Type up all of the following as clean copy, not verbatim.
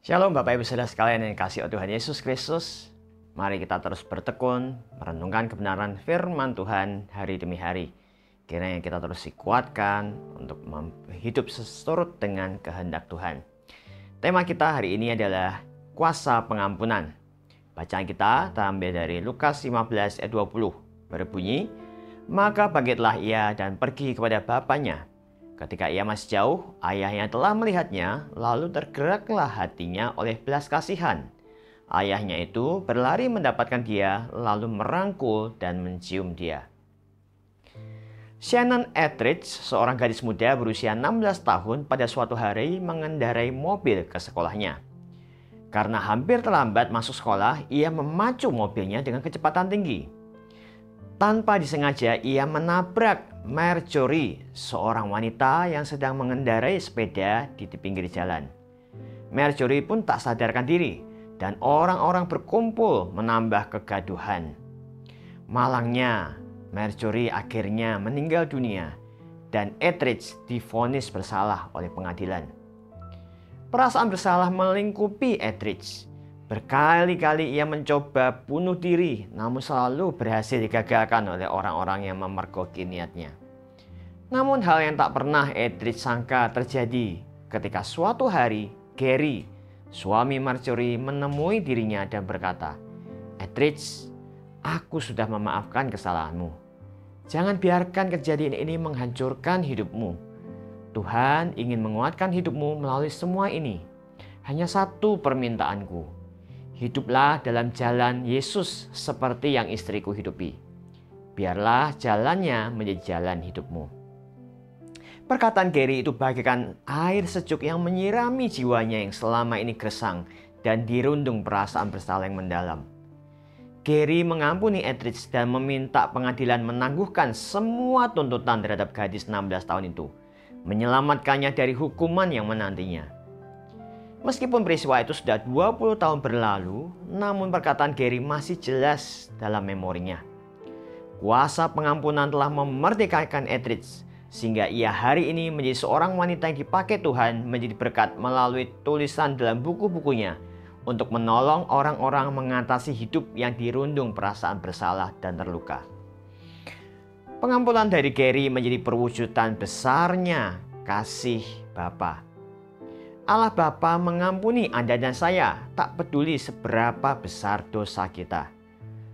Shalom Bapak Ibu Saudara sekalian yang dikasihi Tuhan Yesus Kristus. Mari kita terus bertekun, merenungkan kebenaran firman Tuhan hari demi hari. Kiranya kita terus dikuatkan untuk hidup sesurut dengan kehendak Tuhan. Tema kita hari ini adalah kuasa pengampunan. Bacaan kita terambil dari Lukas 15 ayat 20. Berbunyi, maka bangkitlah ia dan pergi kepada bapaknya. Ketika ia masih jauh, ayahnya telah melihatnya, lalu tergeraklah hatinya oleh belas kasihan. Ayahnya itu berlari mendapatkan dia, lalu merangkul dan mencium dia. Shannon Ettridge, seorang gadis muda berusia 16 tahun, pada suatu hari mengendarai mobil ke sekolahnya. Karena hampir terlambat masuk sekolah, ia memacu mobilnya dengan kecepatan tinggi. Tanpa disengaja, ia menabrak Marjorie, seorang wanita yang sedang mengendarai sepeda di pinggir jalan. Marjorie pun tak sadarkan diri, dan orang-orang berkumpul menambah kegaduhan. Malangnya, Marjorie akhirnya meninggal dunia, dan Ettridge divonis bersalah oleh pengadilan. Perasaan bersalah melingkupi Ettridge. Berkali-kali ia mencoba bunuh diri, namun selalu berhasil digagalkan oleh orang-orang yang memergoki niatnya. Namun hal yang tak pernah Ettridge sangka terjadi ketika suatu hari Gary, suami Marjorie, menemui dirinya dan berkata, "Ettridge, aku sudah memaafkan kesalahanmu. Jangan biarkan kejadian ini menghancurkan hidupmu. Tuhan ingin menguatkan hidupmu melalui semua ini. Hanya satu permintaanku. Hiduplah dalam jalan Yesus seperti yang istriku hidupi. Biarlah jalannya menjadi jalan hidupmu." Perkataan Gary itu bagaikan air sejuk yang menyirami jiwanya yang selama ini gersang dan dirundung perasaan bersalah yang mendalam. Gary mengampuni Ettridge dan meminta pengadilan menangguhkan semua tuntutan terhadap gadis 16 tahun itu, menyelamatkannya dari hukuman yang menantinya. Meskipun peristiwa itu sudah 20 tahun berlalu, namun perkataan Gary masih jelas dalam memorinya. Kuasa pengampunan telah memerdekakan Ettridge, sehingga ia hari ini menjadi seorang wanita yang dipakai Tuhan menjadi berkat melalui tulisan dalam buku-bukunya untuk menolong orang-orang mengatasi hidup yang dirundung perasaan bersalah dan terluka. Pengampunan dari Gary menjadi perwujudan besarnya kasih Bapa. Allah Bapa mengampuni Anda dan saya, tak peduli seberapa besar dosa kita.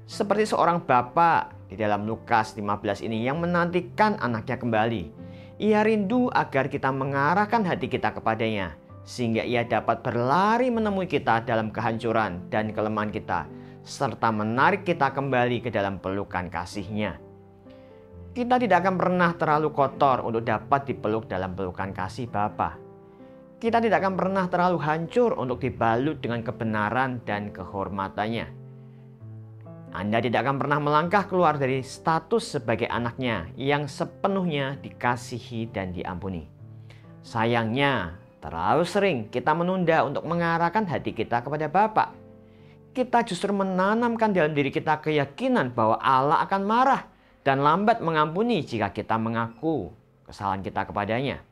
Seperti seorang bapa di dalam Lukas 15 ini yang menantikan anaknya kembali. Ia rindu agar kita mengarahkan hati kita kepadanya, sehingga ia dapat berlari menemui kita dalam kehancuran dan kelemahan kita, serta menarik kita kembali ke dalam pelukan kasih-Nya. Kita tidak akan pernah terlalu kotor untuk dapat dipeluk dalam pelukan kasih Bapa. Kita tidak akan pernah terlalu hancur untuk dibalut dengan kebenaran dan kehormatannya. Anda tidak akan pernah melangkah keluar dari status sebagai anaknya yang sepenuhnya dikasihi dan diampuni. Sayangnya, terlalu sering kita menunda untuk mengarahkan hati kita kepada Bapa. Kita justru menanamkan dalam diri kita keyakinan bahwa Allah akan marah dan lambat mengampuni jika kita mengaku kesalahan kita kepadanya.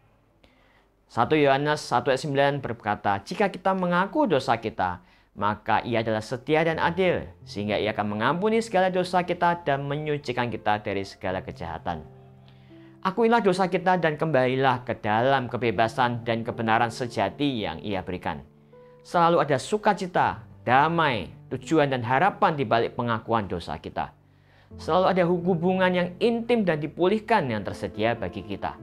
1 Yohanes 1 ayat 9 berkata, "Jika kita mengaku dosa kita, maka Ia adalah setia dan adil, sehingga Ia akan mengampuni segala dosa kita dan menyucikan kita dari segala kejahatan. Akuilah dosa kita dan kembalilah ke dalam kebebasan dan kebenaran sejati yang Ia berikan. Selalu ada sukacita, damai, tujuan dan harapan di balik pengakuan dosa kita. Selalu ada hubungan yang intim dan dipulihkan yang tersedia bagi kita.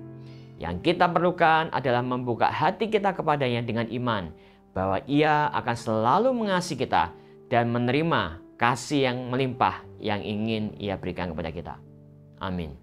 Yang kita perlukan adalah membuka hati kita kepadanya dengan iman bahwa Ia akan selalu mengasihi kita dan menerima kasih yang melimpah yang ingin Ia berikan kepada kita. Amin.